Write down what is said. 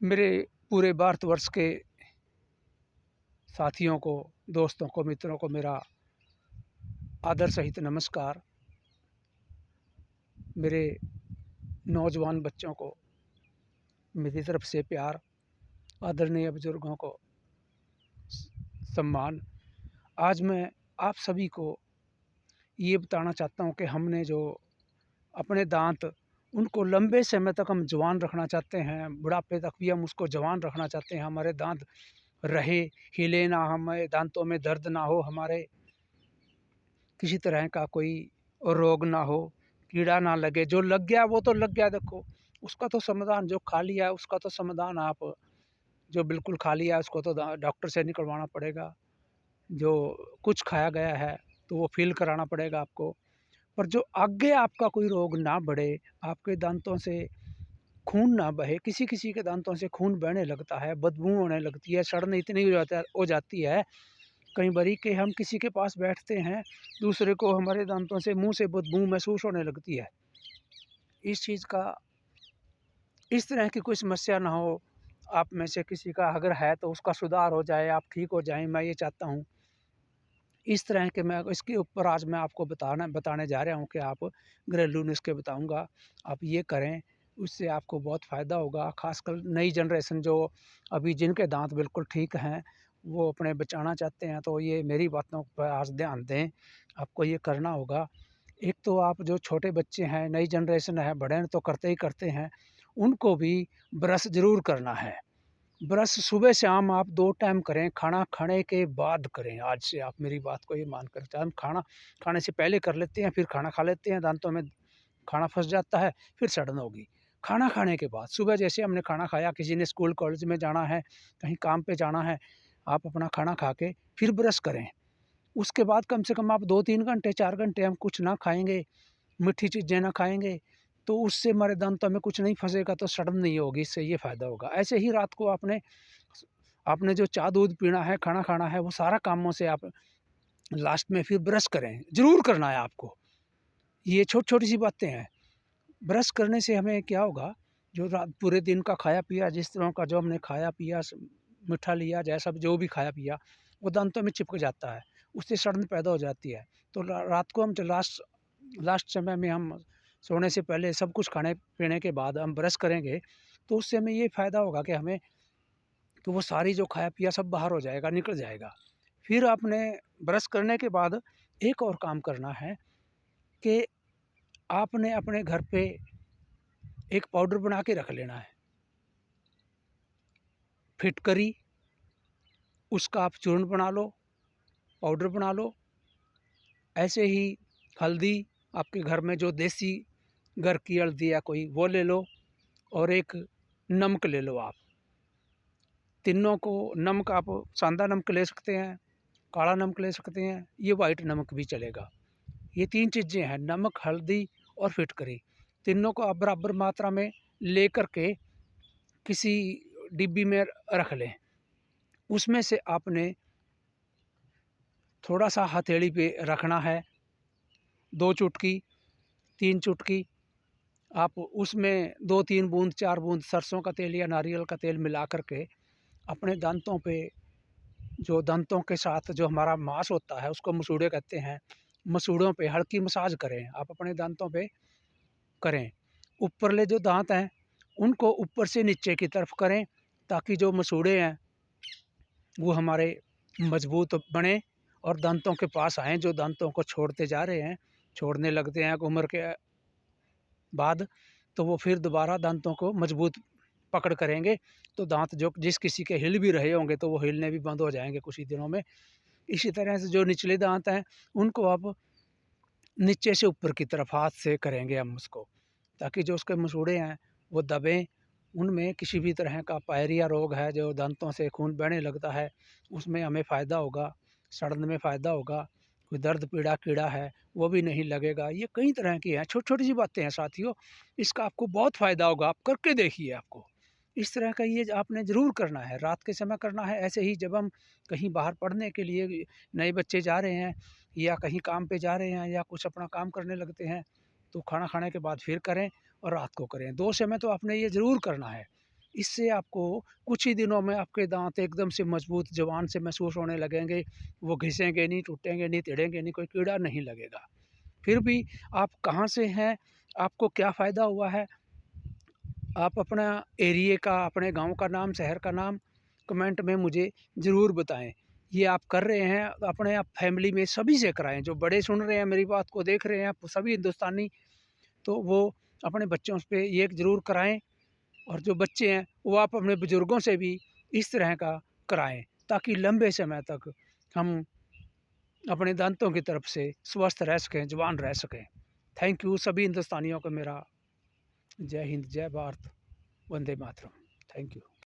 मेरे पूरे भारतवर्ष के साथियों को, दोस्तों को, मित्रों को मेरा आदर सहित नमस्कार। मेरे नौजवान बच्चों को मेरी तरफ से प्यार, आदरणीय बुजुर्गों को सम्मान। आज मैं आप सभी को ये बताना चाहता हूँ कि हमने जो अपने दांत उनको लंबे समय तक हम जवान रखना चाहते हैं, बुढ़ापे तक भी हम उसको जवान रखना चाहते हैं। हमारे दांत रहे, हिले ना, हमारे दांतों में दर्द ना हो, हमारे किसी तरह का कोई रोग ना हो, कीड़ा ना लगे। जो लग गया वो तो लग गया, देखो उसका तो समाधान, जो खा लिया है उसका तो समाधान आप जो बिल्कुल खा लिया है उसको तो डॉक्टर से निकलवाना पड़ेगा। जो कुछ खाया गया है तो वो फ़ील कराना पड़ेगा आपको। पर जो आगे आपका कोई रोग ना बढ़े, आपके दांतों से खून ना बहे, किसी-किसी के दांतों से खून बहने लगता है, बदबू होने लगती है, सड़न इतनी हो जाती है कई बारी कि हम किसी के पास बैठते हैं, दूसरे को हमारे दांतों से मुँह से बदबू महसूस होने लगती है। इस चीज़ का, इस तरह की कोई समस्या ना हो, आप में से किसी का अगर है तो उसका सुधार हो जाए, आप ठीक हो जाएँ, मैं ये चाहता हूँ। इस तरह के मैं इसके ऊपर आज मैं आपको बताने जा रहा हूँ कि आप घरेलू नुस्खे बताऊँगा, आप ये करें, उससे आपको बहुत फ़ायदा होगा। ख़ासकर नई जनरेशन जो अभी जिनके दाँत बिल्कुल ठीक हैं, वो अपने बचाना चाहते हैं, तो ये मेरी बातों पर आज ध्यान दें, आपको ये करना होगा। एक तो आप जो छोटे बच्चे हैं, नई जनरेशन है, बड़े तो करते ही करते हैं, उनको भी ब्रश ज़रूर करना है। ब्रश सुबह शाम आप 2 टाइम करें, खाना खाने के बाद करें। आज से आप मेरी बात को ये मानकर चलें। हम खाना खाने से पहले कर लेते हैं, फिर खाना खा लेते हैं, दांतों में खाना फँस जाता है, फिर सड़न होगी। खाना खाने के बाद, सुबह जैसे हमने खाना खाया, किसी ने स्कूल कॉलेज में जाना है, कहीं काम पे जाना है, आप अपना खाना खा के फिर ब्रश करें। उसके बाद कम से कम आप 2-3 घंटे, 4 घंटे हम कुछ ना खाएँगे, मीठी चीज़ें ना खाएँगे, तो उससे हमारे दांतों में कुछ नहीं फँसेगा, तो सड़न नहीं होगी, इससे ये फ़ायदा होगा। ऐसे ही रात को आपने आपने जो चाय दूध पीना है, खाना खाना है, वो सारा कामों से आप लास्ट में फिर ब्रश करें, ज़रूर करना है आपको। ये छोटी-छोटी सी बातें हैं। ब्रश करने से हमें क्या होगा, जो रात पूरे दिन का खाया-पिया, जिस तरह का जो हमने खाया-पिया, मीठा लिया, जैसा भी जो भी खाया-पिया, वो दांतों में चिपक जाता है, उससे सड़न पैदा हो जाती है। तो रात को हम जो लास्ट लास्ट समय में हम सोने से पहले सब कुछ खाने-पीने के बाद हम ब्रश करेंगे, तो उससे हमें ये फ़ायदा होगा कि हमें कि वो सारी जो खाया-पिया सब बाहर हो जाएगा, निकल जाएगा। फिर आपने ब्रश करने के बाद एक और काम करना है कि आपने अपने घर पे एक पाउडर बना के रख लेना है। फिटकरी, उसका आप चूर्ण बना लो, पाउडर बना लो। ऐसे ही हल्दी, आपके घर में जो देसी घर की हल्दी है कोई, वो ले लो, और एक नमक ले लो आप। तीनों को, नमक आप सादा नमक ले सकते हैं, काला नमक ले सकते हैं, ये व्हाइट नमक भी चलेगा। ये 3 चीज़ें हैं, नमक, हल्दी और फिटकरी। तीनों को आप बराबर मात्रा में लेकर के किसी डिब्बी में रख लें। उसमें से आपने थोड़ा-सा हथेली पे रखना है, 2 चुटकी, 3 चुटकी, आप उसमें 2-3 बूँद, 4 बूँद सरसों का तेल या नारियल का तेल मिला कर के अपने दाँतों पे, जो दाँतों के साथ जो हमारा मांस होता है उसको मसूड़े कहते हैं, मसूड़ों पे हल्की मसाज करें, आप अपने दाँतों पे करें। ऊपरले जो दाँत हैं, उनको ऊपर से नीचे की तरफ करें, ताकि जो मसूड़े हैं, वो हमारे मज़बूत बनें और दाँतों के पास आएँ। जो दाँतों को छोड़ते जा रहे हैं, छोड़ने लगते हैं उम्र के बाद, तो वो फिर दोबारा दाँतों को मज़बूत पकड़ करेंगे, तो दाँत जो जिस किसी के हिल भी रहे होंगे, तो वो हिलने भी बंद हो जाएँगे कुछ ही दिनों में। इसी तरह से जो निचले दाँत हैं, उनको आप नीचे से ऊपर की तरफ हाथ से करेंगे हम उसको, ताकि जो उसके मसूड़े हैं वो दबें, उनमें किसी भी तरह का पायरिया रोग है, जो दांतों से खून बहने लगता है, उसमें हमें फ़ायदा होगा, सड़न में फ़ायदा होगा, कोई दर्द पीड़ा कीड़ा है वो भी नहीं लगेगा। ये कई तरह की हैं, छोटी-छोटी सी बातें हैं साथियों, इसका आपको बहुत फ़ायदा होगा, आप करके देखिए आपको। इस तरह का ये आपने ज़रूर करना है, रात के समय करना है। ऐसे ही जब हम कहीं बाहर पढ़ने के लिए नए बच्चे जा रहे हैं, या कहीं काम पे जा रहे हैं, या कुछ अपना काम करने लगते हैं, तो खाना खाने के बाद फिर करें और रात को करें। 2 समय तो आपने ये ज़रूर करना है। इससे आपको कुछ ही दिनों में आपके दाँत एकदम से मजबूत जवान से महसूस होने लगेंगे। वो घिसेंगे नहीं, टूटेंगे नहीं, टेढ़ेंगे नहीं, कोई कीड़ा नहीं लगेगा। फिर भी आप कहाँ से हैं, आपको क्या फ़ायदा हुआ है, आप अपना एरिये का, अपने गाँव का नाम, शहर का नाम कमेंट में मुझे ज़रूर बताएँ। ये आप कर रहे हैं, अपने आप फैमिली में सभी से कराएँ। जो बड़े सुन रहे हैं, मेरी बात को देख रहे हैं, सभी हिंदुस्तानी, तो वो अपने बच्चों पे ये ज़रूर कराएँ। और जो बच्चे हैं, वो आप अपने बुज़ुर्गों से भी इस तरह का कराएँ, ताकि लंबे समय तक हम अपने दांतों की तरफ से स्वस्थ रह सकें, जवान रह सकें। थैंक यू सभी हिंदुस्तानियों को मेरा जय हिंद, जय भारत, वंदे मातरम। Thank you.